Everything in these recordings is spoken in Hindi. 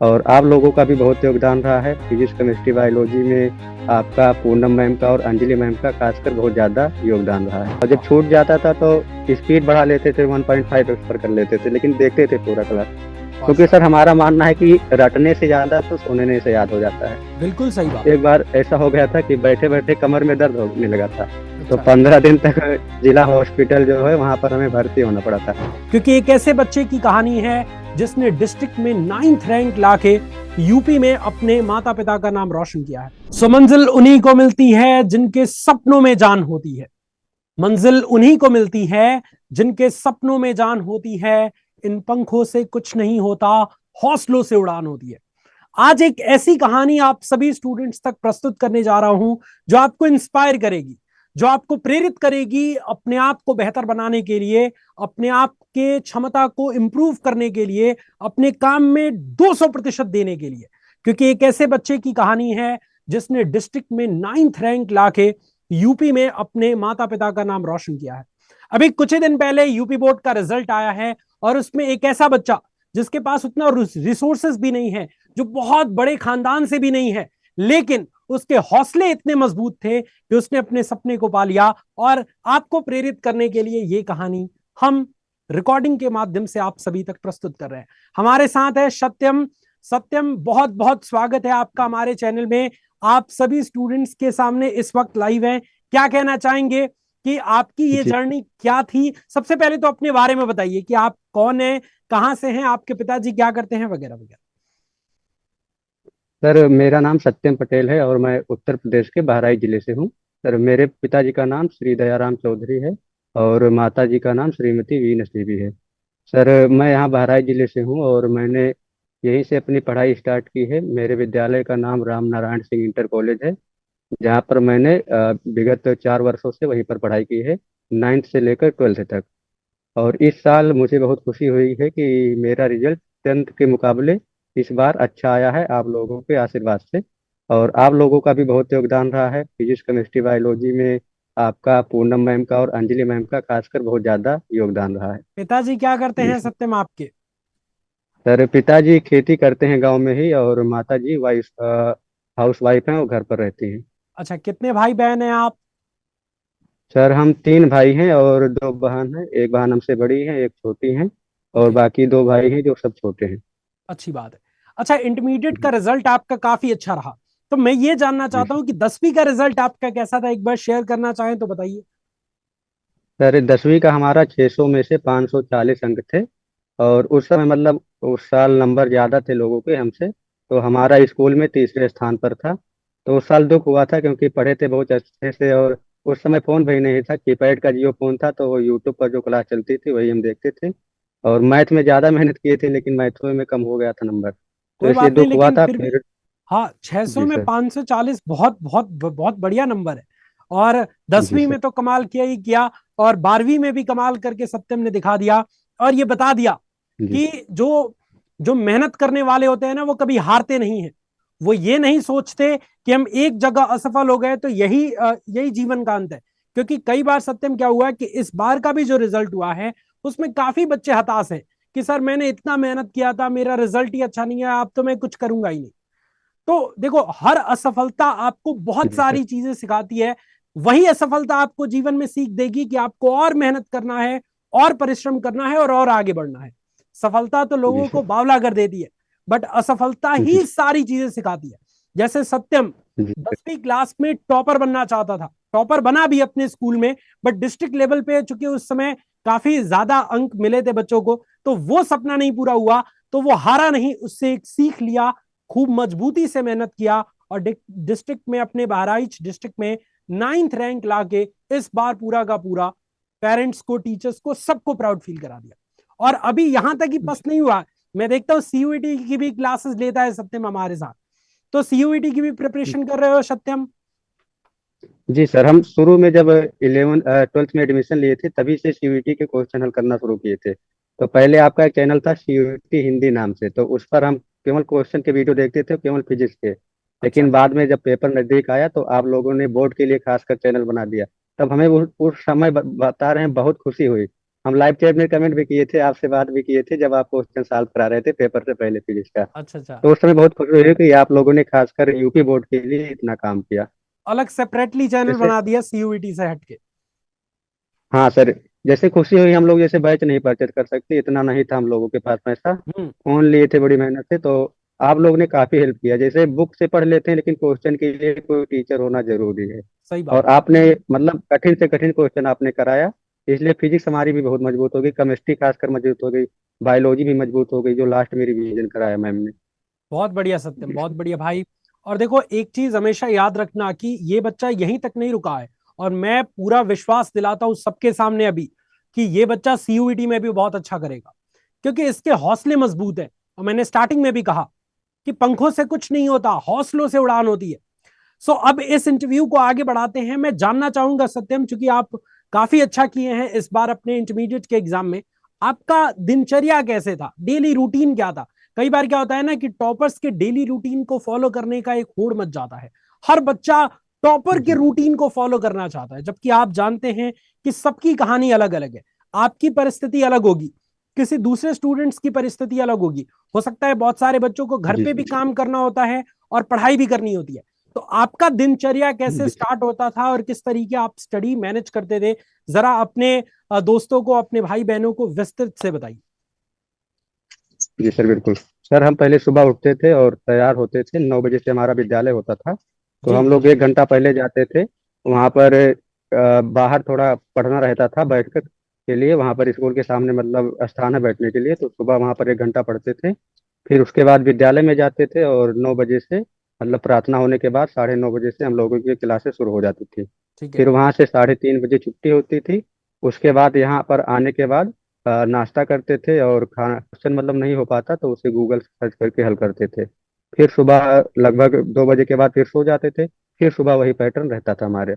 और आप लोगों का भी बहुत योगदान रहा है फिजिक्स, केमिस्ट्री, बायोलॉजी में। आपका, पूनम मैम का और अंजलि मैम का खासकर बहुत ज़्यादा योगदान रहा है। और जब छूट जाता था तो स्पीड बढ़ा लेते थे, 1.5 एक्स पर कर लेते थे, लेकिन देखते थे पूरा क्लास। क्योंकि अच्छा, सर हमारा मानना है कि रटने से ज़्यादा तो सुनने से याद हो जाता है। बिल्कुल सही बात। एक बार ऐसा हो गया था कि बैठे बैठे कमर में दर्द होने लगा था, तो अच्छा, 15 दिन तक जिला हॉस्पिटल जो है वहाँ पर हमें भर्ती होना पड़ा था। क्योंकि एक ऐसे बच्चे की कहानी है जिसने डिस्ट्रिक्ट में 9th रैंक लाके यूपी में अपने माता पिता का नाम रोशन किया है। सो मंजिल उन्हीं को मिलती है जिनके सपनों में जान होती है। मंजिल उन्हीं को मिलती है जिनके सपनों में जान होती है। इन पंखों से कुछ नहीं होता, हौसलों से उड़ान होती है। आज एक ऐसी कहानी आप सभी स्टूडेंट्स तक प्रस्तुत करने जा रहा हूं जो आपको इंस्पायर करेगी, जो आपको प्रेरित करेगी अपने आप को बेहतर बनाने के लिए, अपने आप के क्षमता को इंप्रूव करने के लिए, अपने काम में 200% देने के लिए। क्योंकि एक ऐसे बच्चे की कहानी है जिसने डिस्ट्रिक्ट में 9th रैंक लाके यूपी में अपने माता पिता का नाम रोशन किया है। अभी कुछ ही दिन पहले यूपी बोर्ड का रिजल्ट आया है और उसमें एक ऐसा बच्चा जिसके पास उतना रिसोर्सेस भी नहीं है, जो बहुत बड़े खानदान से भी नहीं है, लेकिन उसके हौसले इतने मजबूत थे कि उसने अपने सपने को पा लिया। और आपको प्रेरित करने के लिए ये कहानी हम रिकॉर्डिंग के माध्यम से आप सभी तक प्रस्तुत कर रहे हैं। हमारे साथ है सत्यम। सत्यम, बहुत बहुत स्वागत है आपका हमारे चैनल में। आप सभी स्टूडेंट्स के सामने इस वक्त लाइव हैं। क्या कहना चाहेंगे कि आपकी ये जी जर्नी क्या थी? सबसे पहले तो अपने बारे में बताइए कि आप कौन है, कहां से हैं, आपके पिताजी क्या करते हैं, वगैरह वगैरह। सर, मेरा नाम सत्यम पटेल है और मैं उत्तर प्रदेश के बहराइच जिले से हूँ। सर, मेरे पिताजी का नाम श्री दयाराम चौधरी है और माता जी का नाम श्रीमती वीनस देवी है। सर, मैं यहाँ बहराइच जिले से हूँ और मैंने यहीं से अपनी पढ़ाई स्टार्ट की है। मेरे विद्यालय का नाम राम नारायण सिंह इंटर कॉलेज है, जहाँ पर मैंने विगत 4 वर्षों से वहीं पर पढ़ाई की है, 9th से लेकर 12th तक। और इस साल मुझे बहुत खुशी हुई है कि मेरा रिजल्ट 10th के मुकाबले इस बार अच्छा आया है, आप लोगों के आशीर्वाद से। और आप लोगों का भी बहुत योगदान रहा है फिजिक्स, केमिस्ट्री, बायोलॉजी में। आपका, पूनम मैम का और अंजलि मैम का खासकर बहुत ज़्यादा योगदान रहा है। पिताजी क्या करते जी हैं सत्यम आपके? सर, पिताजी खेती करते हैं गांव में ही, और माता जी वाइफ हाउस वाइफ हैं, वो घर पर रहती हैं। अच्छा, कितने भाई बहन हैं आप? सर, हम 3 भाई हैं और 2 बहन हैं। एक बहन हमसे बड़ी है, एक छोटी है, और ओके, बाकी 2 भाई हैं जो सब छोटे हैं। अच्छी बात है। अच्छा, इंटरमीडिएट का जी रिजल्ट आपका काफी अच्छा रहा, तो मैं ये जानना जी चाहता हूँ कि 10वीं का रिजल्ट आपका कैसा था? एक बार शेयर करना चाहें तो बताइए। सर, 10वीं का हमारा 600 में से 540 अंक थे। और उस समय मतलब उस साल नंबर ज़्यादा थे लोगों के हमसे, तो हमारा स्कूल में तीसरे स्थान पर था। तो उस साल दुख हुआ था क्योंकि पढ़े थे बहुत अच्छे से, और उस समय फ़ोन भी नहीं था, कीपैड का जियो फ़ोन था, तो वो यूट्यूब पर जो क्लास चलती थी वही हम देखते थे। और मैथ में ज़्यादा मेहनत किए थे, लेकिन मैथ्स में कम हो गया था नंबर, तो कोई इसलिए बात नहीं, दुख हुआ लेकिन था फिर भी फिर। हाँ, 600 जी में सर। 540 बहुत बहुत बहुत बढ़िया नंबर है। और जी 10वीं सर। में तो कमाल किया ही किया, और 12वीं में भी कमाल करके सत्यम ने दिखा दिया। और ये बता दिया जी कि जो जो मेहनत करने वाले होते हैं ना, वो कभी हारते नहीं हैं। वो ये नहीं सोचते कि हम एक जगह असफल हो गए तो यही जीवन का अंत है। क्योंकि कई बार सत्यम क्या हुआ है कि इस बार का भी जो रिजल्ट हुआ है उसमें काफी बच्चे हताश हैं कि सर मैंने इतना मेहनत किया था, मेरा रिजल्ट ही अच्छा नहीं है, अब तो मैं कुछ करूंगा ही नहीं। तो देखो, हर असफलता आपको बहुत जी सर। सारी चीजें सिखाती है। वही असफलता आपको जीवन में सीख देगी कि आपको और मेहनत करना है, और परिश्रम करना है, और आगे बढ़ना है। सफलता तो जी लोगों को सर। बावला कर देती है, बट असफलता जी ही सारी चीजें सिखाती है। जैसे सत्यम जी सर। 10वीं क्लास में टॉपर बनना चाहता था, टॉपर बना भी अपने स्कूल में, बट डिस्ट्रिक्ट लेवल पे, चूंकि उस समय काफी ज्यादा अंक मिले थे बच्चों को, तो वो सपना नहीं पूरा हुआ। तो वो हारा नहीं, उससे एक सीख लिया, खूब मजबूती से मेहनत किया, और डिस्ट्रिक्ट में, अपने बहराइच डिस्ट्रिक्ट में 9th रैंक लाके इस बार पूरा का पूरा पेरेंट्स को, टीचर्स को, सबको प्राउड फील करा दिया। और अभी यहां तक ही बस नहीं हुआ, मैं देखता हूँ सीयूईटी की भी क्लासेस लेता है सत्यम हमारे साथ। तो सीयूईटी की भी प्रिपरेशन कर रहे हो सत्यम? जी सर, हम शुरू में जब 11 12th में एडमिशन लिए थे तभी से सीयूईटी के क्वेश्चन हल करना शुरू किए थे। तो पहले आपका एक चैनल था सीयूईटी हिंदी नाम से, तो उस पर हम केवल क्वेश्चन के वीडियो देखते थे, केवल फिजिक्स के। अच्छा, लेकिन बाद में जब पेपर नजदीक आया तो आप लोगों ने बोर्ड के लिए खासकर चैनल बना दिया। तब हमें उस समय बता रहे हैं बहुत खुशी हुई हम लाइव चैट में कमेंट भी किए थे, आपसे बात भी किए थे जब आप क्वेश्चन सॉल्व करा रहे थे पेपर से पहले फिजिक्स का। अच्छा अच्छा। तो उस समय बहुत खुशी हुई कि आप लोगों ने खासकर यूपी बोर्ड के लिए इतना काम किया। अलग सेपरेटली चैनल जैसे बना दिया सीयूईटी से हटके। हाँ सर, जैसे खुशी हुई, हम लोग जैसे बैच नहीं परचेज कर सकते, इतना नहीं था हम लोगों के पास पैसा, हम्म। फोन लिए थे बड़ी मेहनत से। तो आप लोगों ने काफी हेल्प किया। जैसे बुक से पढ़ लेते हैं, लेकिन क्वेश्चन के लिए कोई टीचर होना जरूरी है। सही और बात है। आपने मतलब कठिन से कठिन क्वेश्चन आपने कराया, इसलिए फिजिक्स हमारी भी बहुत मजबूत हो गई, केमिस्ट्री खासकर मजबूत हो गई, बायोलॉजी भी मजबूत हो गई, जो लास्ट में रिवीजन कराया मैम ने। बहुत बढ़िया सत्यम, बहुत बढ़िया भाई। और देखो एक चीज हमेशा याद रखना कि ये बच्चा यहीं तक नहीं रुका है। और मैं पूरा विश्वास दिलाता हूं सबके सामने अभी कि ये बच्चा सीयूईटी में भी बहुत अच्छा करेगा, क्योंकि इसके हौसले मजबूत है। और मैंने स्टार्टिंग में भी कहा कि पंखों से कुछ नहीं होता, हौसलों से उड़ान होती है। सो अब इस इंटरव्यू को आगे बढ़ाते हैं। मैं जानना चाहूंगा सत्यम, चूंकि आप काफी अच्छा किए हैं इस बार अपने इंटरमीडिएट के एग्जाम में, आपका दिनचर्या कैसे था, डेली रूटीन क्या था? कई बार क्या होता है ना कि टॉपर्स के डेली रूटीन को फॉलो करने का एक होड़ मच जाता है। हर बच्चा टॉपर के जी रूटीन को फॉलो करना चाहता है, जबकि आप जानते हैं कि सबकी कहानी अलग अलग है। आपकी परिस्थिति अलग होगी, किसी दूसरे स्टूडेंट्स की परिस्थिति अलग होगी। हो सकता है बहुत सारे बच्चों को घर जी पे भी काम करना होता है और पढ़ाई भी करनी होती है। तो आपका दिनचर्या कैसे जी स्टार्ट होता था और किस तरीके आप स्टडी मैनेज करते थे? जरा अपने दोस्तों को, अपने भाई बहनों को विस्तृत से बताइए। जी सर, बिल्कुल सर। हम पहले सुबह उठते थे और तैयार होते थे, 9 बजे से हमारा विद्यालय होता था। तो जी। हम लोग 1 घंटा पहले जाते थे वहाँ पर। बाहर थोड़ा पढ़ना रहता था बैठकर के लिए, वहाँ पर स्कूल के सामने मतलब स्थान है बैठने के लिए, तो सुबह वहाँ पर 1 घंटा पढ़ते थे। फिर उसके बाद विद्यालय में जाते थे, और 9 बजे से मतलब प्रार्थना होने के बाद 9:30 बजे से हम लोगों की क्लासेस शुरू हो जाती थी। ठीक है। फिर वहाँ से 3:30 बजे छुट्टी होती थी। उसके बाद यहाँ पर आने के बाद नाश्ता करते थे, और खाना क्वेश्चन मतलब नहीं हो पाता तो उसे गूगल सर्च करके हल करते थे। फिर सुबह लगभग 2 बजे के बाद फिर सो जाते थे। फिर सुबह वही पैटर्न रहता था हमारे।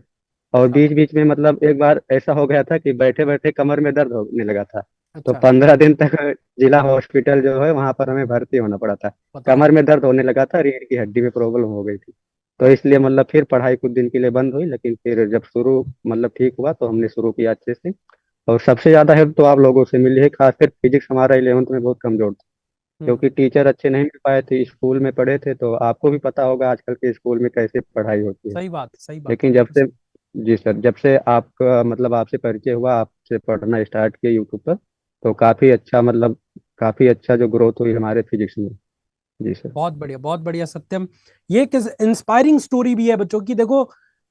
और क्या बीच बात। बीच में मतलब एक बार ऐसा हो गया था कि बैठे बैठे कमर में दर्द होने लगा था। तो अच्छा। 15 दिन तक जिला हॉस्पिटल जो है वहां पर हमें भर्ती होना पड़ा था। बताओ। कमर में दर्द होने लगा था, रीढ़ की हड्डी में प्रॉब्लम हो गई थी। तो इसलिए मतलब फिर पढ़ाई कुछ दिन के लिए बंद हुई, लेकिन फिर जब शुरू मतलब ठीक हुआ तो हमने शुरू किया अच्छे से। और सबसे ज्यादा हेल्प तो आप लोगों से मिली है, खासकर फिजिक्स हमारा 11th में बहुत कमजोर था, हम्म। क्योंकि टीचर अच्छे नहीं मिल पाए थे। स्कूल में पढ़े थे तो आपको भी पता होगा आजकल के स्कूल में कैसे पढ़ाई होती है। सही बात, सही बात है, लेकिन जब बिल्कुल से, सही। जी सर, जब से आपका मतलब आपसे परिचय हुआ, आपसे पढ़ना स्टार्ट किया यूट्यूब पर, तो काफी अच्छा मतलब काफी अच्छा जो ग्रोथ हुई हमारे फिजिक्स में। जी सर। बहुत बढ़िया, बहुत बढ़िया सत्यम। ये किस इंस्पायरिंग स्टोरी भी है बच्चों की। देखो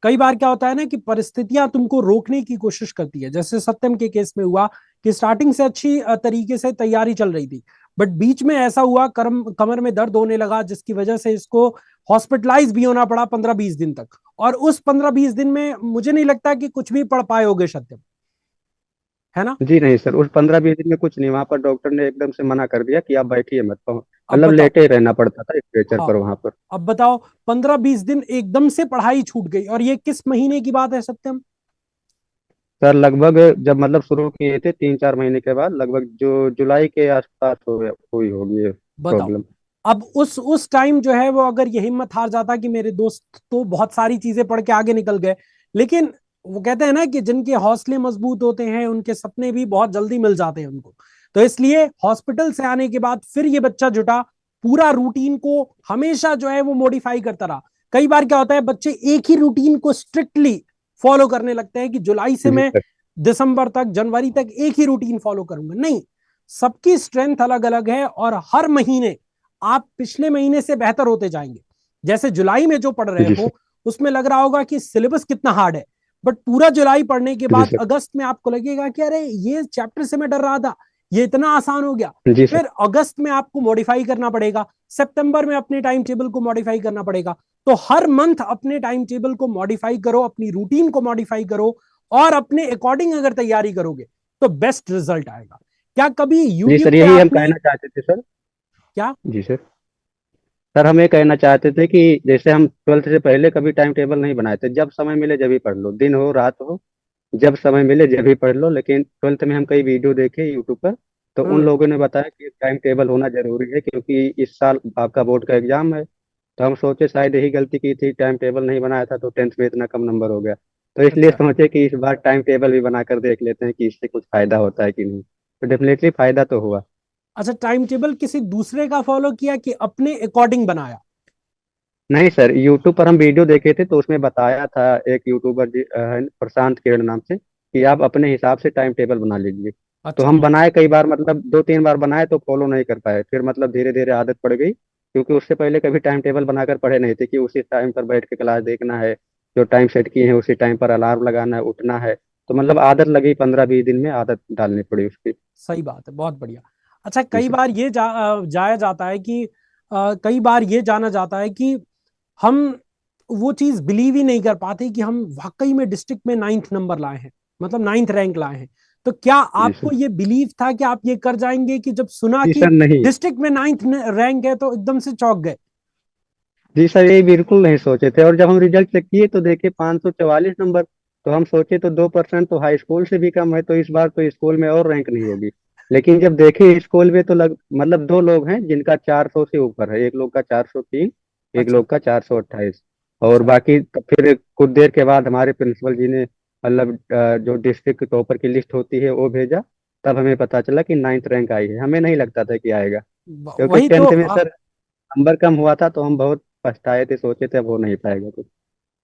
कई बार क्या होता है ना कि परिस्थितियां तुमको रोकने की कोशिश करती है, जैसे सत्यम के केस में हुआ कि स्टार्टिंग से अच्छी तरीके से तैयारी चल रही थी, बट बीच में ऐसा हुआ कमर में दर्द होने लगा, जिसकी वजह से इसको हॉस्पिटलाइज भी होना पड़ा 15-20 दिन तक। और उस 15-20 दिन में मुझे नहीं लगता कि कुछ भी पढ़ पाए होगे सत्यम, है ना? जी नहीं सर, उस 15-20 दिन में कुछ नहीं, वहां पर डॉक्टर ने एकदम से मना कर दिया कि आप बैठिए मत, अब मतलब बताओ। लेटे ही रहना पड़ता था स्ट्रेचर हाँ। पर वहां पर। अब बताओ, 15-20 दिन एकदम से पढ़ाई छूट गई, और ये किस महीने की बात है सत्यम? सर लगभग जब मतलब शुरू किए थे 3-4 महीने के बाद, लगभग जो जुलाई के आसपास हुई होगी ये बताओ। प्रॉब्लम। अब उस टाइम जो है वो अगर ये हिम्मत हार जाता कि मेरे दोस्त तो बहुत सारी चीजें पढ़ के आगे निकल गए, लेकिन वो कहते हैं ना कि जिनके हौसले मजबूत होते हैं उनके सपने भी बहुत जल्दी मिल जाते हैं उनको। तो इसलिए हॉस्पिटल से आने के बाद फिर ये बच्चा जुटा, पूरा रूटीन को हमेशा जो है वो मॉडिफाई करता रहा। कई बार क्या होता है, बच्चे एक ही रूटीन को स्ट्रिक्टली फॉलो करने लगते हैं कि जुलाई से जी मैं सर। दिसंबर तक, जनवरी तक एक ही रूटीन फॉलो करूंगा। नहीं, सबकी स्ट्रेंथ अलग अलग है, और हर महीने आप पिछले महीने से बेहतर होते जाएंगे। जैसे जुलाई में जो पढ़ रहे जी हो सर। उसमें लग रहा होगा कि सिलेबस कितना हार्ड है, बट पूरा जुलाई पढ़ने के जी बाद सर। अगस्त में आपको लगेगा कि अरे ये चैप्टर से मैं डर रहा था, ये इतना आसान हो गया। जी सर। फिर अगस्त में आपको मॉडिफाई करना पड़ेगा, सितंबर में अपने टाइम टेबल को मॉडिफाई करना पड़ेगा। तो हर मंथ अपने टाइम टेबल को मॉडिफाई करो, अपनी रूटीन को मॉडिफाई करो, और अपने अकॉर्डिंग अगर तैयारी करोगे तो बेस्ट रिजल्ट आएगा। क्या कभी जी यूट्यूब सर, पे यही हम आपने कहना चाहते थे सर। क्या? जी सर। सर हम ये कहना चाहते थे कि जैसे हम 12th से पहले कभी टाइम टेबल नहीं बनाए थे, जब समय मिले जब ही पढ़ लो, दिन हो रात हो, जब समय मिले जब भी पढ़ लो। लेकिन 12th में हम कई वीडियो देखे यूट्यूब पर, तो उन हम्म। लोगों ने बताया कि टाइम टेबल होना जरूरी है, क्योंकि इस साल आपका बोर्ड का एग्जाम है। तो हम सोचे शायद यही गलती की थी, टाइम टेबल नहीं बनाया था तो 10th में इतना कम नंबर हो गया। तो इसलिए अच्छा सोचे कि इस बार टाइम टेबल भी बना कर देख लेते हैं कि इससे कुछ फायदा होता है कि नहीं। तो डेफिनेटली फायदा तो हुआ। अच्छा, टाइम टेबल किसी दूसरे का फॉलो किया कि अपने अकॉर्डिंग बनाया? नहीं सर, यूट्यूब पर हम वीडियो देखे थे तो उसमें बताया था एक यूट्यूबर जी प्रशांत किरण नाम से, कि आप अपने हिसाब से टाइम टेबल बना लीजिए। तो अच्छा हम बनाए कई बार, मतलब 2-3 बार बनाए तो फॉलो नहीं कर पाए, फिर मतलब धीरे धीरे आदत पड़ गई, क्योंकि उससे पहले कभी टाइम टेबल बनाकर पढ़े नहीं थे कि उसी टाइम पर बैठ के क्लास देखना है, जो टाइम सेट किए हैं उसी टाइम पर अलार्म लगाना है, उठना है। तो मतलब आदत लगी, 15-20 दिन में आदत डालनी पड़ी उसकी। सही बात है, बहुत बढ़िया। अच्छा, जी कई सर। बार ये जाया जाता है कि कई बार ये जाना जाता है कि हम वो चीज बिलीव ही नहीं कर पाते कि हम वाकई में डिस्ट्रिक्ट में 9th नंबर लाए हैं, मतलब 9th रैंक लाए हैं। तो क्या जी आपको सर। ये बिलीव था कि आप ये कर जाएंगे, कि जब सुना जी कि सर नहीं। डिस्ट्रिक्ट में 9th रैंक है तो एकदम से चौंक गए? जी सर, ये बिल्कुल नहीं सोचे थे, और जब हम रिजल्ट चेक किए तो देखे 544 नंबर। तो हम सोचे तो 2% तो हाई स्कूल से भी कम है, तो इस बार तो स्कूल में और रैंक नहीं होगी। लेकिन जब देखे स्कूल में तो मतलब दो लोग हैं जिनका 400 से ऊपर है, एक लोग का 403, एक अच्छा लोग का 428। और अच्छा बाकी फिर कुछ देर के बाद हमारे प्रिंसिपल जी ने मतलब जो डिस्ट्रिक्ट टॉपर की लिस्ट होती है वो भेजा। तब हमें पता चला कि 9th रैंक आई है, हमें नहीं लगता था कि आएगा, क्योंकि वही तो। 10th में सर नंबर कम हुआ था तो हम बहुत पछताए थे, सोचे थे अब हो नहीं पाएगा कुछ।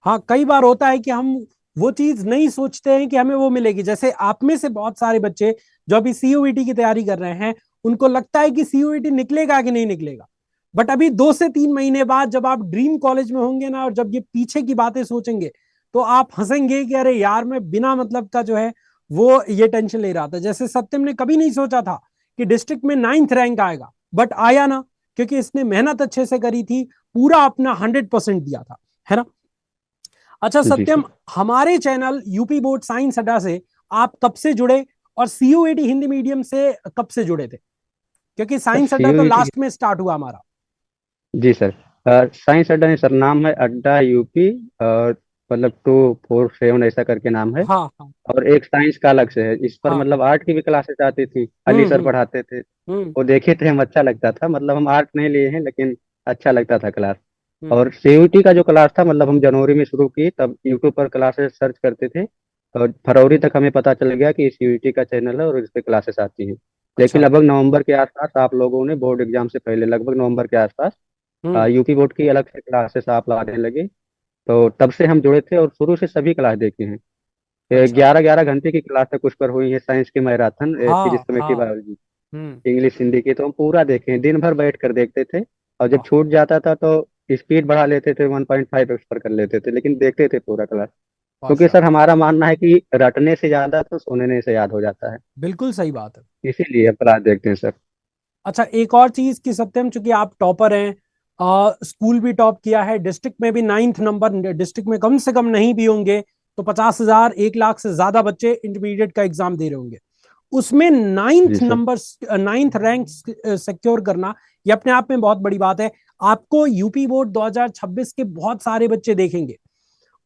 हाँ, कई बार होता है कि हम वो चीज नहीं सोचते हैं कि हमें वो मिलेगी। जैसे आप में से बहुत सारे बच्चे जो अभी सीयूईटी की तैयारी कर रहे हैं, उनको लगता है कि सीयूईटी निकलेगा कि नहीं निकलेगा। बट अभी 2 से 3 महीने बाद जब आप ड्रीम कॉलेज में होंगे ना, और जब ये पीछे की बातें सोचेंगे, तो आप हंसेंगे कि अरे यार, मैं बिना मतलब का जो है वो ये टेंशन ले रहा था। जैसे सत्यम ने कभी नहीं सोचा था कि डिस्ट्रिक्ट में 9th रैंक आएगा, बट आया ना, क्योंकि इसने मेहनत अच्छे से करी थी, पूरा अपना 100% दिया था, है ना? अच्छा जी सत्यम, सर। हमारे चैनल यूपी बोर्ड साइंस अड्डा से आप कब से जुड़े, और सीयूईटी हिंदी मीडियम से कब से जुड़े थे? क्योंकि सर साइंस अड्डा तो सीयूईटी। लास्ट में स्टार्ट हुआ हमारा। जी सर। साइंस अड्डा नहीं सर, नाम है अड्डा यूपी, और मतलब 247 ऐसा करके नाम है। हाँ हाँ और एक साइंस का अलग से है, इस पर हाँ। मतलब आर्ट की भी क्लासेस आती थी, अली सर हम्म। पढ़ाते थे। हम्म वो देखे थे हम, अच्छा लगता था, मतलब हम आर्ट नहीं लिए हैं लेकिन अच्छा लगता था क्लास। हम्म। और सीयूईटी का जो क्लास था, मतलब हम जनवरी में शुरू की, तब यूट्यूब पर क्लासेस सर्च करते थे, और फरवरी तक हमें पता चल गया कि सीयूईटी का चैनल है और इस पे क्लासेस आती हैं। लेकिन अच्छा। लगभग नवंबर के आसपास आप लोगों ने, बोर्ड एग्जाम से पहले लगभग नवंबर के आसपास हम्म। यूपी बोर्ड की अलग से क्लासेस आप लाने लगे। तो तब से हम जुड़े थे और शुरू से सभी क्लास देखे हैं। अच्छा। 11-11 घंटे की क्लास तक कुछ पर हुई है, साइंस की मैराथन, फिजिक्स हाँ केमिस्ट्री हाँ। बायोलॉजी, हम्म। इंग्लिश हिंदी की, तो हम पूरा देखे हैं, दिन भर बैठ कर देखते थे। और जब वाह। छूट जाता था तो स्पीड बढ़ा लेते थे, 1.5x पर कर लेते थे, लेकिन देखते थे पूरा क्लास। क्योंकि सर माशाल्लाह। हमारा मानना है कि रटने से ज्यादा तो सुनने से याद हो जाता है, बिल्कुल सही बात है। इसीलिए हम क्लास देखते हैं सर। अच्छा, एक और चीज कि सत्यम, चूंकि आप टॉपर हैं, स्कूल भी टॉप किया है, डिस्ट्रिक्ट में भी 9th नंबर, डिस्ट्रिक्ट में कम से कम नहीं भी होंगे तो 50,000 1 लाख से ज्यादा बच्चे इंटरमीडिएट का एग्जाम दे रहे होंगे। उसमें जी 9th sir. Number, 9th rank secure करना, ये अपने आप में बहुत बड़ी बात है। आपको यूपी बोर्ड 2026 के बहुत सारे बच्चे देखेंगे,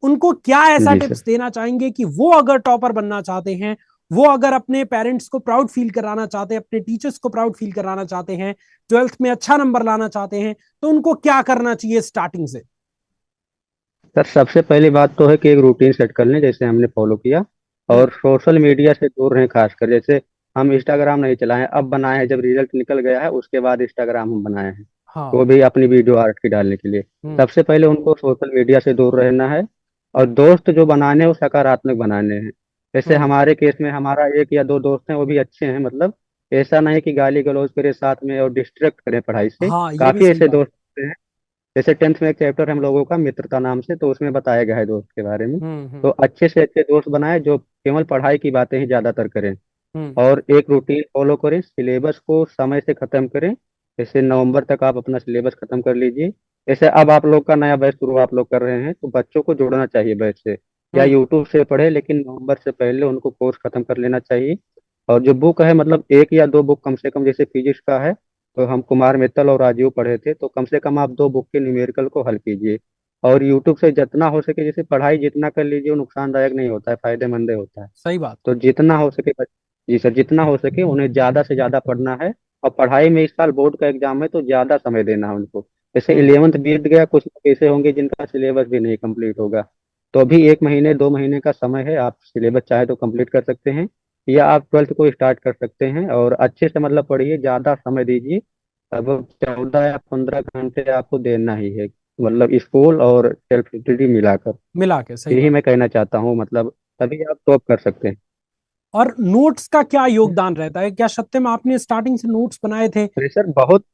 उनको क्या ऐसा जी सर। टिप्स देना चाहेंगे कि वो अगर टॉपर बनना चाहते हैं, वो अगर अपने पेरेंट्स को प्राउड फील कराना चाहते हैं, अपने टीचर्स को प्राउड फील कराना चाहते हैं, 12th में अच्छा नंबर लाना चाहते हैं, तो उनको क्या करना चाहिए स्टार्टिंग से? सर सबसे पहली बात तो है कि एक रूटीन सेट कर लें जैसे हमने फॉलो किया, हम्म। और सोशल मीडिया से दूर रहें, खासकर जैसे हम इंस्टाग्राम नहीं चलाएं, अब बनाए हैं, जब रिजल्ट निकल गया है उसके बाद इंस्टाग्राम हम बनाए हैं, हाँ। वो भी अपनी वीडियो आर्ट की डालने के लिए। हम्म। सबसे पहले उनको सोशल मीडिया से दूर रहना है, और दोस्त जो बनाने हैं वो सकारात्मक बनाने हैं। जैसे हम्म। हमारे केस में हमारा एक या दो दोस्त हैं, वो भी अच्छे हैं, मतलब ऐसा नहीं कि गाली गलौज करे साथ में और डिस्ट्रैक्ट करें पढ़ाई से। हाँ, ये भी काफी सही ऐसे बात। दोस्त हैं। जैसे 10th में एक चैप्टर हम लोगों का मित्रता नाम से, तो उसमें बताया गया है दोस्त के बारे में। तो हम्म। अच्छे से अच्छे दोस्त बनाए जो केवल पढ़ाई की बातें ही ज्यादातर करें, हम्म। और एक रूटीन फॉलो करें, सिलेबस को समय से खत्म करें। जैसे नवंबर तक आप अपना सिलेबस खत्म कर लीजिए। जैसे अब आप लोग का नया बैच शुरू आप लोग कर रहे हैं, तो बच्चों को जोड़ना चाहिए बैच से, या हम्म। यूट्यूब से पढ़े, लेकिन नवंबर से पहले उनको कोर्स खत्म कर लेना चाहिए। और जो बुक है, मतलब एक या दो बुक कम से कम, जैसे फिजिक्स का है तो हम कुमार मित्तल और राजीव पढ़े थे, तो कम से कम आप दो बुक के न्यूमेरिकल को हल कीजिए। और यूट्यूब से जितना हो सके, जैसे पढ़ाई जितना कर लीजिए वो नुकसानदायक नहीं होता है, फायदेमंद होता है। सही बात। तो जितना हो सके जी सर, जितना हो सके उन्हें ज्यादा से ज्यादा पढ़ना है। और पढ़ाई में इस साल बोर्ड का एग्जाम है तो ज्यादा समय देना है उनको। जैसे हम्म। 11th बीत गया, कुछ लोग ऐसे होंगे जिनका सिलेबस भी नहीं कंप्लीट होगा, तो अभी 1 महीने 2 महीने का समय है, आप सिलेबस चाहे तो कंप्लीट कर सकते हैं, या आप ट्वेल्थ को स्टार्ट कर सकते हैं। और अच्छे से मतलब पढ़िए, ज़्यादा समय दीजिए। अब 14 या 15 घंटे आपको देना ही है, मतलब स्कूल और सेल्फ स्टडी मिलाकर। मिला के, सही यही बात। मैं कहना चाहता हूँ, मतलब तभी आप टॉप कर सकते हैं। और नोट्स का क्या योगदान रहता है? क्या सत्य में आपने स्टार्टिंग से नोट्स बनाए थे? प्रेशर बहुत,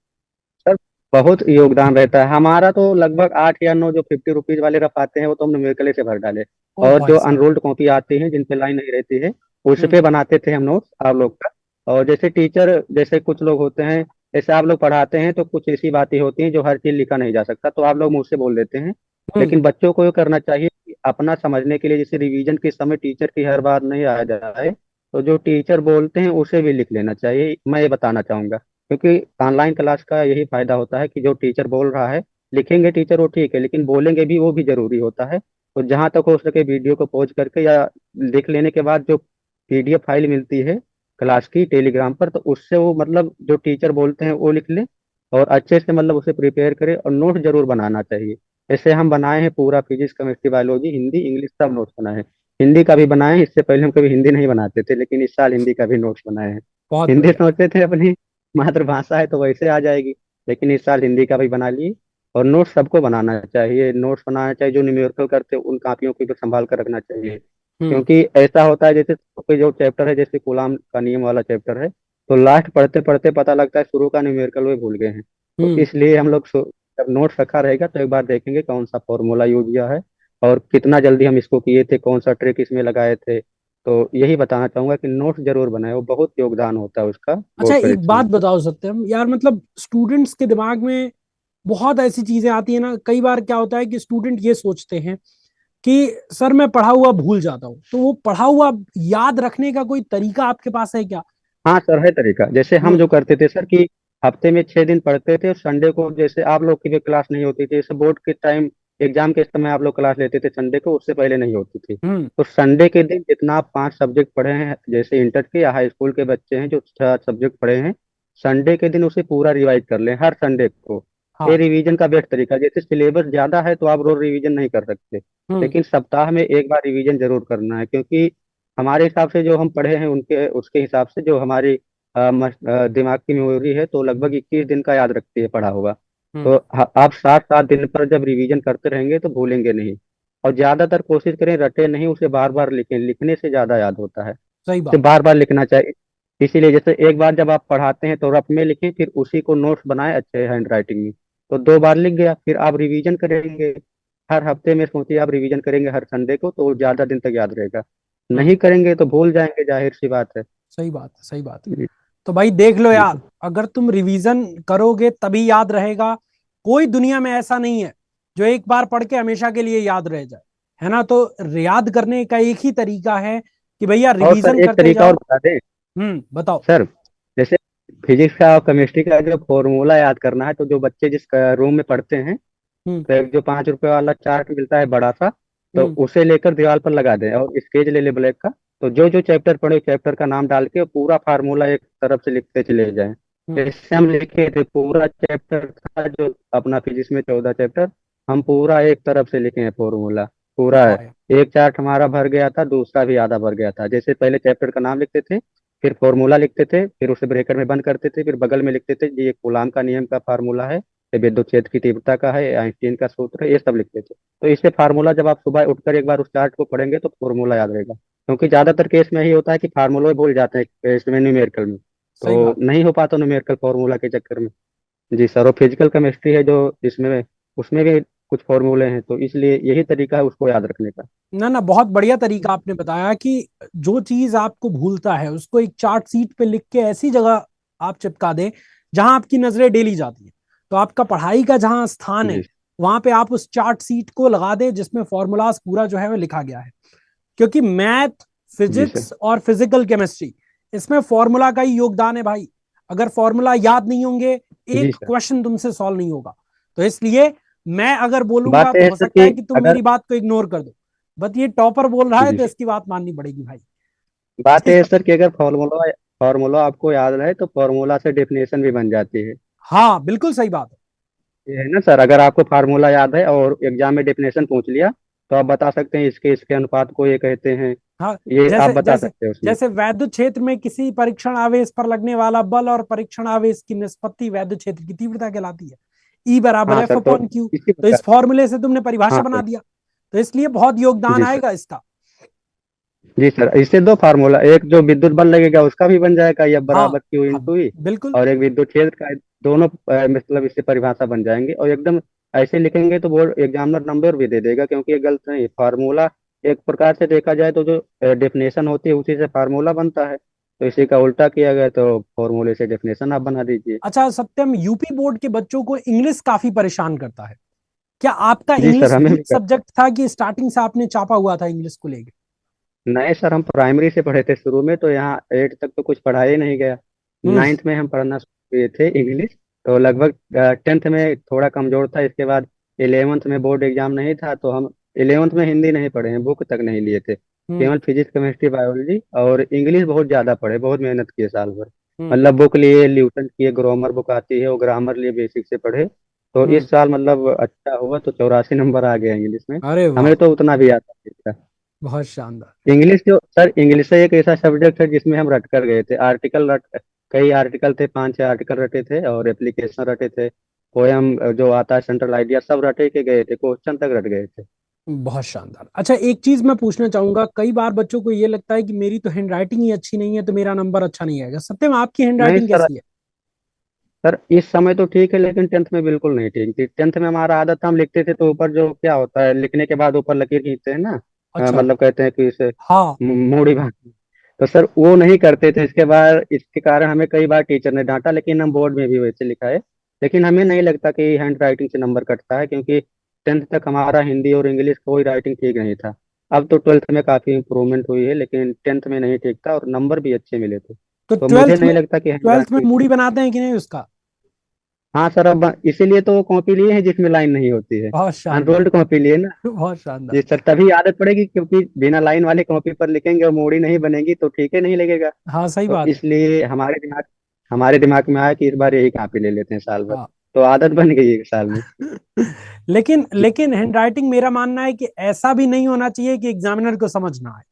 सर बहुत योगदान रहता है। हमारा तो लगभग 8 या 9 जो 50 रुपीज वाले रफ आते हैं वो तो हम न्यूमेरिकल से भर डाले। ओ और भाई जो साहब। अनरोल्ड कॉपी आती है जिन पे लाइन नहीं रहती है, उस पे हम्म। बनाते थे हम नोट्स आप लोग का। और जैसे टीचर, जैसे कुछ लोग होते हैं, जैसे आप लोग पढ़ाते हैं तो कुछ ऐसी बातें होती हैं जो हर चीज लिखा नहीं जा सकता, तो आप लोग मुझसे बोल देते हैं। हम्म। लेकिन बच्चों को ये करना चाहिए कि अपना समझने के लिए, जैसे रिवीजन के समय टीचर की हर बात नहीं आ जाए, तो जो टीचर बोलते हैं उसे भी लिख लेना चाहिए, मैं ये बताना चाहूंगा। क्योंकि ऑनलाइन क्लास का यही फायदा होता है कि जो टीचर बोल रहा है, लिखेंगे टीचर वो ठीक है, लेकिन बोलेंगे भी वो भी जरूरी होता है। तो जहां तक हो सके वीडियो को पॉज करके या लिख लेने के बाद जो पीडीएफ फाइल मिलती है क्लास की टेलीग्राम पर, तो उससे वो मतलब जो टीचर बोलते हैं वो लिख ले, और अच्छे से मतलब उसे प्रिपेयर करे, और नोट जरूर बनाना चाहिए। जैसे हम बनाए हैं पूरा physics chemistry biology Hindi English सब नोट्स बनाए हैं। हिंदी का भी बनाए हैं, इससे पहले हम कभी हिंदी नहीं बनाते थे, लेकिन इस साल हिंदी का भी नोट्स बनाए हैं। बहुत हिंदी बढ़िया। सोचते थे अपनी मातृभाषा है तो वैसे आ जाएगी, लेकिन इस साल हिंदी का भी बना लिए। और नोट्स सबको बनाना चाहिए, नोट्स बनाना चाहिए। जो न्यूमेरिकल करते हैं उन कापियों को भी संभाल कर रखना चाहिए। हम्म। क्योंकि ऐसा होता है, जैसे कोई जो चैप्टर है, जैसे कूलाम का नियम वाला चैप्टर है, तो लास्ट पढ़ते पढ़ते पता लगता है शुरू का न्यूमेरिकल वो भूल गए हैं। तो हम्म। इसलिए हम लोग जब नोट्स रखा रहेगा तो एक बार देखेंगे कौन सा फॉर्मूला यूज किया है, और कितना जल्दी हम इसको किए थे, कौन सा ट्रिक इसमें लगाए थे। तो यही बताना चाहूंगा कि नोट्स जरूर बनाए, वो बहुत योगदान होता है उसका अच्छा, बोर्ड एक परीक्षा बात में। बताओ सत्यम यार, मतलब स्टूडेंट्स के दिमाग में बहुत ऐसी चीजें आती है ना, कई बार क्या होता है कि स्टूडेंट ये सोचते हैं कि सर मैं पढ़ा हुआ भूल जाता हूँ, तो वो पढ़ा हुआ याद रखने का कोई तरीका आपके पास है क्या? हाँ सर, है तरीका। जैसे हम हम्म। जो करते थे सर कि हफ्ते में 6 दिन पढ़ते थे, और संडे को जैसे आप लोग की भी क्लास नहीं होती थी, जैसे बोर्ड के टाइम एग्जाम के समय आप लोग क्लास लेते थे संडे को, उससे पहले नहीं होती थी। हम्म। तो संडे के दिन जितना आप 5 सब्जेक्ट पढ़े हैं, जैसे इंटर के या हाई स्कूल के बच्चे हैं जो 6 सब्जेक्ट पढ़े हैं, संडे के दिन उसे पूरा रिवाइज कर लें हर संडे को। ये हाँ। रिवीजन का बेस्ट तरीका। जैसे सिलेबस ज्यादा है तो आप रोज रिवीजन नहीं कर सकते, हम्म। लेकिन सप्ताह में एक बार रिवीजन जरूर करना है। क्योंकि हमारे हिसाब से जो हम पढ़े हैं उनके उसके हिसाब से जो हमारी दिमाग की मेमोरी है, तो लगभग 21 दिन का याद रखती है पढ़ा हुआ। तो हम्म। आप 7 7 दिन पर जब रिवीजन करते रहेंगे तो भूलेंगे नहीं। और ज्यादातर कोशिश करें रटे नहीं, उसे बार बार लिखें, लिखने से ज्यादा याद होता है। सही उसे बात। बार बार लिखना चाहिए। इसीलिए जैसे एक बार जब आप पढ़ाते हैं तो रफ में लिखें, फिर उसी को नोट्स बनाएं अच्छे हैंड राइटिंग में। तो 2 बार लिख गया, फिर आप रिवीजन करेंगे। हर हफ्ते में सोचिए आप रिवीजन करेंगे हर संडे को, तो ज्यादा दिन तक याद रहेगा। हम्म। नहीं करेंगे तो भूल जाएंगे, जाहिर सी बात है। सही बात है, सही बात है। जी। तो भाई देख लो जी यार, सर। अगर तुम रिवीजन करोगे तभी याद रहेगा। कोई दुनिया में ऐसा नहीं है जो एक बार पढ़ के हमेशा के लिए याद रह जाए, है ना? तो याद करने का एक ही तरीका है कि भैया और सर रिवीजन एक करते तरीका और जाओ। बता दें बताओ। सर। जैसे फिजिक्स का और केमिस्ट्री का जो फॉर्मूला याद करना है, तो जो बच्चे जिस रूम में पढ़ते हैं, हम्म। तो एक जो 5 रुपए वाला चार्ट मिलता है बड़ा सा, तो हम्म। उसे लेकर दीवार पर लगा दें, और स्केच ले ले ब्लैक का। तो जो जो चैप्टर पढ़े चैप्टर का नाम डाल के पूरा फार्मूला एक तरफ से लिखते चले जाएं। हम्म। जैसे हम लिखे थे पूरा चैप्टर था जो अपना फिजिक्स में 14 चैप्टर, हम पूरा एक तरफ से लिखे हैं फॉर्मूला पूरा है। वाह यार। एक चार्ट हमारा भर गया था, दूसरा भी आधा भर गया था। जैसे पहले चैप्टर का नाम लिखते थे, फिर फॉर्मूला लिखते थे, फिर उसे ब्रेकर में बंद करते थे, फिर बगल में लिखते थे ये कूलाम का नियम का फार्मूला है, ये विद्युत क्षेत्र की तीव्रता का है, आइंस्टीन का सूत्र है, ये सब लिखते थे। तो इससे फार्मूला जब आप सुबह उठकर एक बार उस चार्ट को पढ़ेंगे तो फार्मूला याद रहेगा। क्योंकि ज्यादातर केस में यही होता है कि फार्मूला भूल जाते हैं इसमें न्यूमेरिकल में, सही तो बात। नहीं हो पाता न्यूमेरिकल फार्मूला के चक्कर में। जी सर। और फिजिकल केमिस्ट्री है जो इसमें, उसमें भी कुछ फॉर्मूले हैं, तो इसलिए यही तरीका है उसको याद रखने का। ना ना, बहुत बढ़िया तरीका आपने बताया कि जो चीज आपको भूलता है उसको एक चार्ट शीट पे लिख के ऐसी जगह आप चिपका दें जहां आपकी नजरें डेली जाती हैं। तो आपका पढ़ाई का जहां स्थान है जी। वहां पे आप उस चार्ट शीट को लगा दें जिसमें फॉर्मूलाज पूरा जो है वो लिखा गया है। क्योंकि मैथ, जी सर। फिजिक्स और फिजिकल केमिस्ट्री, इसमें फॉर्मूला का ही योगदान है भाई। अगर फॉर्मूला याद नहीं होंगे, जी एक सर। क्वेश्चन तुमसे सॉल्व नहीं होगा। तो इसलिए मैं अगर बोलूंगा बात तो यह है हो सर सकता कि है कि तुम अगर, मेरी बात को इग्नोर कर दो, बट ये टॉपर बोल रहा है जी तो सर, इसकी बात माननी पड़ेगी भाई। बात यह है सर कि अगर फॉर्मूला फॉर्मूला आपको याद रहे तो फॉर्मूला से डेफिनेशन भी बन जाती है। हाँ, बिल्कुल सही बात है। ये है ना सर, अगर आपको फार्मूला याद है और एग्जाम में डेफिनेशन पूछ लिया, तो आप बता सकते हैं इसके इसके अनुपात को ये कहते हैं, हाँ, ये आप जैसे बता जैसे सकते हैं उसमें। जैसे वैद्युत क्षेत्र में किसी परीक्षण आवेश पर लगने वाला बल और परीक्षण आवेश की निष्पत्ति वैद्युत क्षेत्र की तीव्रता कहलाती है। ई बराबर हाँ एफ सर, तो अपॉन क्यू। इसी तो इस प्रकार। फॉर्मूले से तुमने परिभाषा हाँ बना सर। दिया, तो इसलिए बहुत योगदान जी सर। आएगा इसका। जी सर, इससे दो फार्मूला, एक जो विद्युत बल लगेगा उसका भी बन जाएगा, या हाँ बराबर क्यू हाँ, इंटू ई, बिल्कुल। और एक विद्युत क्षेत्र का, दोनों मतलब इससे परिभाषा बन जाएंगे। और एकदम ऐसे लिखेंगे तो बोर्ड एग्जामिनर नंबर भी दे देगा, क्योंकि ये गलत नहीं, फार्मूला एक प्रकार से देखा जाए तो जो डेफिनेशन होती है उसी से फार्मूला बनता है, तो इसी का उल्टा किया गया, तो फॉर्मूले से डेफिनेशन आप बना दीजिए। अच्छा सत्यम, यूपी बोर्ड के बच्चों को इंग्लिश काफी परेशान करता है। क्या आपका जी सर, इंग्लिश हमें भी वीक करता सब्जेक्ट था कि स्टार्टिंग से आपने चापा हुआ था इंग्लिश को लेके? है। नहीं सर, हम प्राइमरी से पढ़े थे शुरू में, तो यहाँ 8 तक तो कुछ पढ़ाया ही नहीं गया। हम्म। 9th में हम पढ़ना शुरू किए थे इंग्लिश, तो लगभग 10th में थोड़ा कमजोर था। इसके बाद 11th में बोर्ड एग्जाम नहीं था, तो हम 11th में हिंदी नहीं पढ़े हैं, बुक तक नहीं लिए थे, हम्म। केवल फिजिक्स केमिस्ट्री बायोलॉजी, और इंग्लिश बहुत ज्यादा पढ़े, बहुत मेहनत किए साल भर। हम्म। मतलब बुक लिए, ल्यूटन की ग्रामर बुक आती है, वो ग्रामर लिए बेसिक से पढ़े। तो हम्म। इस साल मतलब अच्छा हुआ, तो 84 नंबर आ गया इंग्लिश में। अरे वाह, हमें तो उतना भी आता नहीं था। बहुत शानदार। इंग्लिश जो सर, इंग्लिश एक ऐसा सब्जेक्ट है जिसमें हम रट कर गए थे, आर्टिकल रट, कई आर्टिकल थे, 5 6 आर्टिकल रटे थे, और एप्लीकेशन रटे थे, पोयम जो आता है, सेंट्रल आइडिया, सब रटे के गए थे, क्वेश्चन तक रट गए थे। बहुत शानदार। अच्छा एक चीज मैं पूछना चाहूंगा, कई बार बच्चों को ये लगता है कि मेरी तो हैंड राइटिंग ही अच्छी नहीं है तो मेरा नंबर अच्छा नहीं आएगा। सत्यम, आपकी हैंड नहीं राइटिंग सर, कैसी है? सर इस समय तो ठीक है, लेकिन 10th में बिल्कुल नहीं ठीक थी। 10th में हमारा आदत था, हम लिखते थे तो ऊपर जो क्या होता है, लिखने के बाद ऊपर लकीर खींचते हैं ना, अच्छा। मतलब कहते हैं कि इसे हाँ। मूड़ी भाग। तो सर वो नहीं करते थे, इसके बाद इसके कारण हमें कई बार टीचर ने डांटा, लेकिन हम बोर्ड में भी वैसे लिखा है। लेकिन हमें नहीं लगता कि हैंड राइटिंग से नंबर कटता है, क्योंकि 10th तक हमारा हिंदी और इंग्लिश कोई राइटिंग ठीक नहीं था। अब तो 12th में काफी इम्प्रूवमेंट हुई है, लेकिन 10th में नहीं ठीक था, और नंबर भी अच्छे मिले थे। तो तो मुझे ट्वेल्थ नहीं में, लगता कि हैंड ट्वेल्थ में राइटिंग। मूडी बनाते हैं कि नहीं उसका? हाँ सर, अब इसीलिए तो वो कॉपी लिए हैं जिसमें लाइन नहीं होती है, बहुत शानदार। अनरोल्ड कॉपी लिए ना। बहुत शानदार। जी सर, तभी आदत पड़ेगी, क्योंकि बिना लाइन वाली कॉपी पर लिखेंगे और मोड़ी नहीं बनेगी तो ठीक है, नहीं लगेगा। हाँ सही तो बात है। इसलिए हमारे दिमाग में आया कि इस बार यही कॉपी ले लेते हैं साल भर, हाँ। तो आदत बन गई एक साल में। लेकिन जी। लेकिन हैंड राइटिंग मेरा मानना है कि ऐसा भी नहीं होना चाहिए कि एग्जामिनर को समझ ना आए।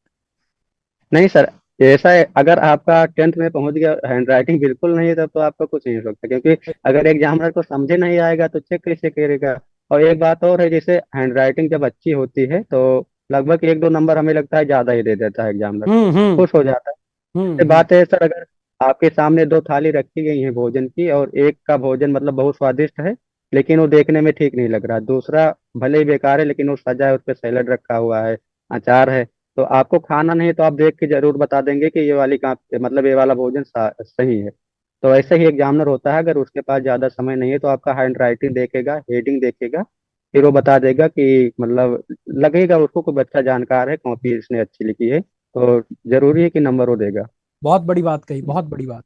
नहीं सर, ऐसा है, अगर आपका 10th में पहुंच गया, हैंड राइटिंग बिल्कुल नहीं है, तब तो आपका कुछ नहीं हो सकता, क्योंकि अगर एग्जामिनर को समझे नहीं आएगा तो चेक कैसे करेगा। और एक बात और है, जैसे हैंड राइटिंग जब अच्छी होती है तो लगभग 1 2 नंबर हमें लगता है ज्यादा ही दे देता है एग्जामिनर, हम्म। खुश हो जाता है। ये हम्म। बात है सर, अगर आपके सामने 2 थाली रखी गई है भोजन की, और एक का भोजन मतलब बहुत स्वादिष्ट है, लेकिन वो देखने में ठीक नहीं लग रहा, दूसरा भले ही बेकार है लेकिन वो सजा है, उस पर सैलड रखा हुआ है, अचार है, तो आपको खाना नहीं तो आप देख के जरूर बता देंगे कि ये वाली कहाँ, मतलब ये वाला भोजन सही है। तो ऐसे ही एग्जामिनर होता है, अगर उसके पास ज्यादा समय नहीं है तो आपका हैंड राइटिंग देखेगा, हेडिंग देखेगा, फिर वो बता देगा कि मतलब लगेगा उसको कोई बच्चा जानकार है, कॉपी इसने अच्छी लिखी है, तो जरूरी है कि नंबर वो देगा। बहुत बड़ी बात कही, बहुत बड़ी बात।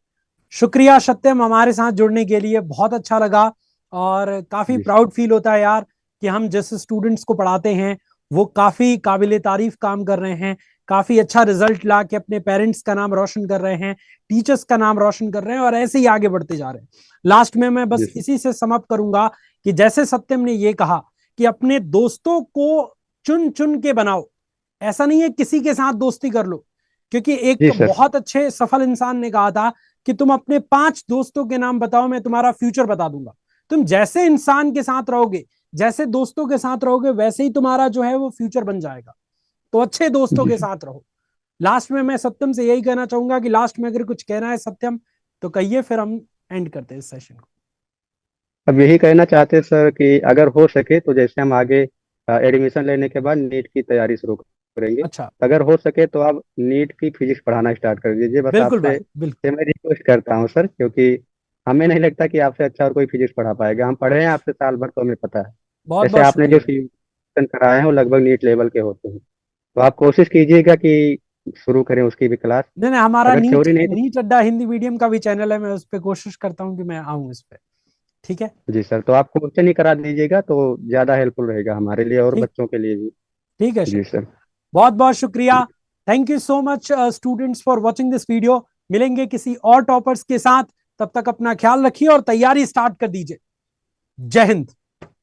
शुक्रिया सत्यम हमारे साथ जुड़ने के लिए, बहुत अच्छा लगा। और काफी जी प्राउड फील होता है यार कि हम जिस स्टूडेंट्स को पढ़ाते हैं वो काफी काबिले तारीफ काम कर रहे हैं, काफी अच्छा रिजल्ट ला के अपने पेरेंट्स का नाम रोशन कर रहे हैं, टीचर्स का नाम रोशन कर रहे हैं, और ऐसे ही आगे बढ़ते जा रहे हैं। लास्ट में मैं जी बस सर। इसी से समाप्त करूंगा कि जैसे सत्यम ने ये कहा कि अपने दोस्तों को चुन चुन के बनाओ, ऐसा नहीं है किसी के साथ दोस्ती कर लो। क्योंकि एक जी सर। बहुत अच्छे सफल इंसान ने कहा था कि तुम अपने 5 दोस्तों के नाम बताओ, मैं तुम्हारा फ्यूचर बता दूंगा। तुम जैसे इंसान के साथ रहोगे, जैसे दोस्तों के साथ रहोगे, वैसे ही तुम्हारा जो है वो फ्यूचर बन जाएगा। तो अच्छे दोस्तों जी के सर। साथ रहो। लास्ट में मैं सत्यम से यही कहना चाहूंगा कि लास्ट में अगर कुछ कहना है सत्यम तो कहिए, फिर हम एंड करते हैं इस सेशन को। अब यही कहना चाहते हैं सर कि अगर हो सके तो जैसे हम आगे एडमिशन लेने के बाद नीट की तैयारी शुरू करेंगे, अच्छा। अगर हो सके तो आप नीट की फिजिक्स पढ़ाना स्टार्ट कर दीजिए, बस बिल्कुल आपसे भाई, बिल्कुल। से मैं रिक्वेस्ट करता हूँ सर, क्योंकि हमें नहीं लगता कि आपसे अच्छा और कोई फिजिक्स पढ़ा पाएगा, हम पढ़े हैं आपसे साल भर, तो हमें पता है। बहुत जैसे बहुत आपने जो शुक्रिया। सीटेशन कराए हैं वो लगभग नीट लेवल के होते हैं, तो आप कोशिश कीजिएगा कि शुरू करें उसकी भी क्लास। नहीं नहीं, हमारा अगर नीट थ्योरी नहीं तो नीट अड्डा हिंदी मीडियम का भी चैनल है, मैं उस पर कोशिश करता हूँ कि मैं आऊँ इस पे। ठीक है। जी सर, तो आप क्वेश्चन ही करा दीजिएगा तो ज़्यादा हेल्पफुल रहेगा हमारे लिए और ठीक। बच्चों के लिए भी। ठीक है जी सर। सर। बहुत बहुत शुक्रिया। Thank you so much students for watching this video. मिलेंगे किसी और टॉपर्स के साथ, तब तक अपना ख्याल रखिए और तैयारी स्टार्ट कर दीजिए। जय हिंद।